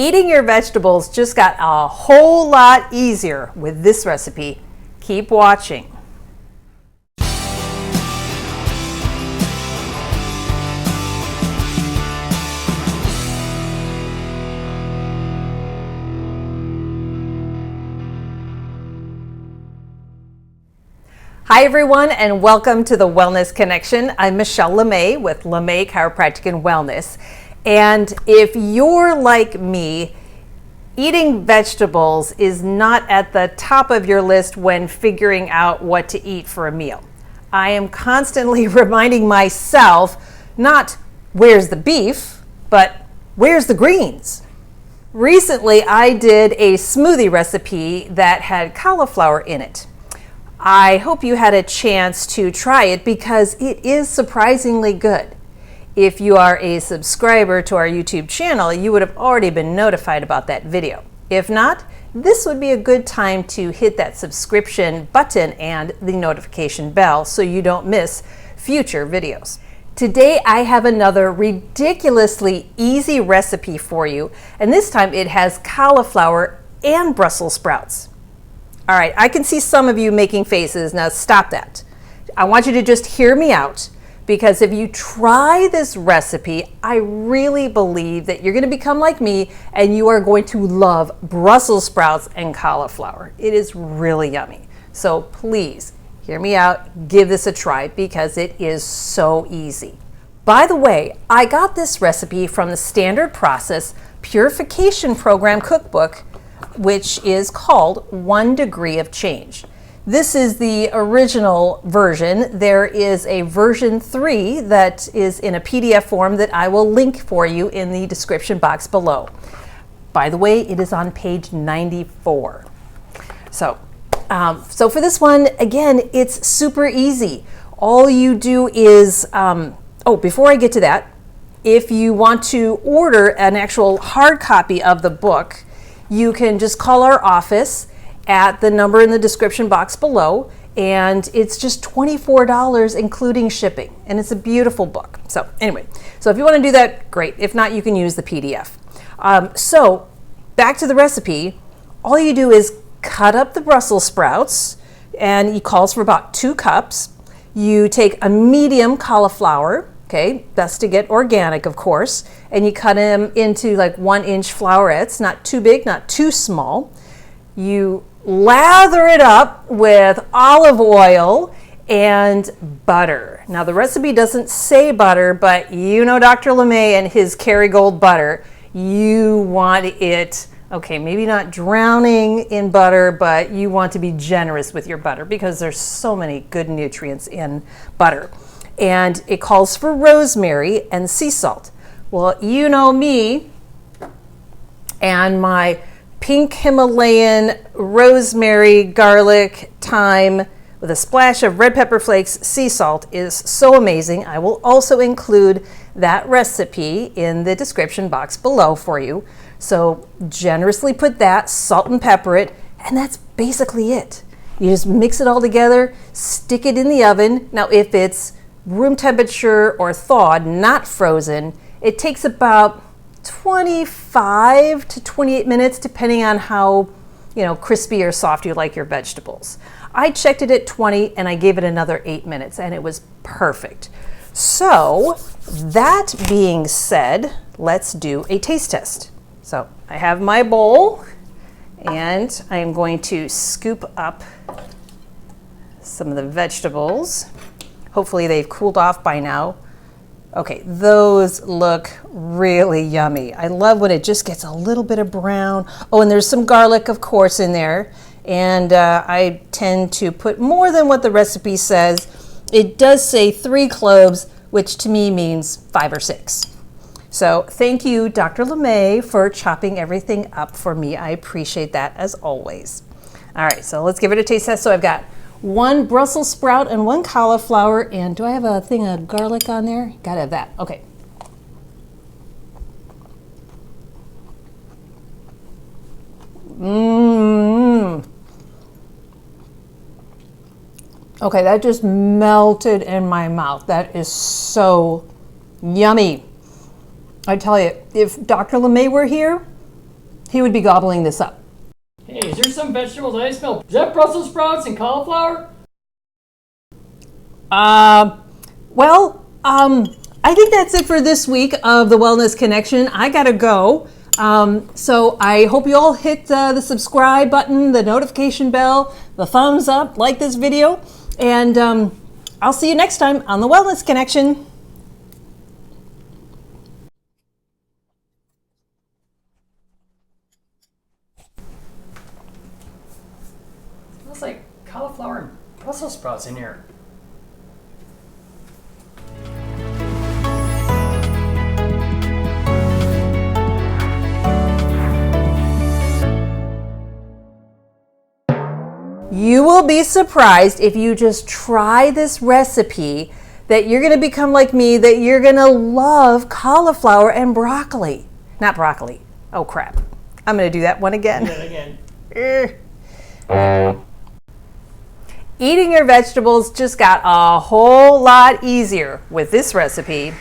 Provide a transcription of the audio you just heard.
Eating your vegetables just got a whole lot easier with this recipe. Keep watching. Hi everyone, and welcome to the Wellness Connection. I'm Michelle LeMay with LeMay Chiropractic and Wellness. And if you're like me, eating vegetables is not at the top of your list when figuring out what to eat for a meal. I am constantly reminding myself, not where's the beef, but where's the greens? Recently, I did a smoothie recipe that had cauliflower in it. I hope you had a chance to try it because it is surprisingly good. If you are a subscriber to our YouTube channel, you would have already been notified about that video. If not, this would be a good time to hit that subscription button and the notification bell so you don't miss future videos. Today I have another ridiculously easy recipe for you, and this time it has cauliflower and Brussels sprouts. All right, I can see some of you making faces. Now stop that. I want you to just hear me out, because if you try this recipe, I really believe that you're going to become like me and you are going to love Brussels sprouts and cauliflower. It is really yummy. So please hear me out, give this a try because it is so easy. By the way, I got this recipe from the Standard Process Purification Program Cookbook, which is called 1 Degree of Change. This is the original version. There is a version 3 that is in a PDF form that I will link for you in the description box below. By the way, it is on page 94. So for this one, again, it's super easy. All you do is, before I get to that, if you want to order an actual hard copy of the book, you can just call our office at the number in the description box below, and it's just $24 including shipping, and it's a beautiful book. So anyway, so if you want to do that, great. If not, you can use the PDF. So back to the recipe. All you do is cut up the Brussels sprouts, and it calls for about 2 cups. You take a medium cauliflower, okay, best to get organic, of course, and you cut them into like 1-inch florets, not too big, not too small. You lather it up with olive oil and butter. Now the recipe doesn't say butter, but you know Dr. LeMay and his Kerry Gold butter. You want it, okay, maybe not drowning in butter, but you want to be generous with your butter because there's so many good nutrients in butter. And it calls for rosemary and sea salt. Well, you know me and my pink Himalayan rosemary, garlic, thyme with a splash of red pepper flakes, sea salt is so amazing. I will also include that recipe in the description box below for you. So generously put that, salt and pepper it, and that's basically it. You just mix it all together, stick it in the oven. Now if it's room temperature or thawed, not frozen, it takes about 25 to 28 minutes depending on how crispy or soft you like your vegetables. I checked it at 20 and I gave it another 8 minutes and it was perfect. So that being said, let's do a taste test. So I have my bowl and I am going to scoop up some of the vegetables. Hopefully they've cooled off by now. Okay, those look really yummy. I love when it just gets a little bit of brown. Oh, and there's some garlic, of course, in there. And I tend to put more than what the recipe says. It does say 3 cloves, which to me means 5 or 6. So thank you, Dr. LeMay, for chopping everything up for me. I appreciate that as always. All right, so let's give it a taste test. So I've got 1 Brussels sprout and 1 cauliflower. And do I have a thing of garlic on there? Gotta have that. Okay. Okay, that just melted in my mouth. That is so yummy. I tell you, if Dr. LeMay were here, he would be gobbling this up. Hey, is there some vegetables I smell? Is that Brussels sprouts and cauliflower? I think that's it for this week of the Wellness Connection. I gotta go. So I hope you all hit the subscribe button, the notification bell, the thumbs up, like this video, and I'll see you next time on the Wellness Connection. Smells like cauliflower and Brussels sprouts in here. You will be surprised if you just try this recipe that you're going to become like me, that you're going to love cauliflower and broccoli. Not broccoli. Oh, crap. I'm going to do that one again. Do that again. Eating your vegetables just got a whole lot easier with this recipe.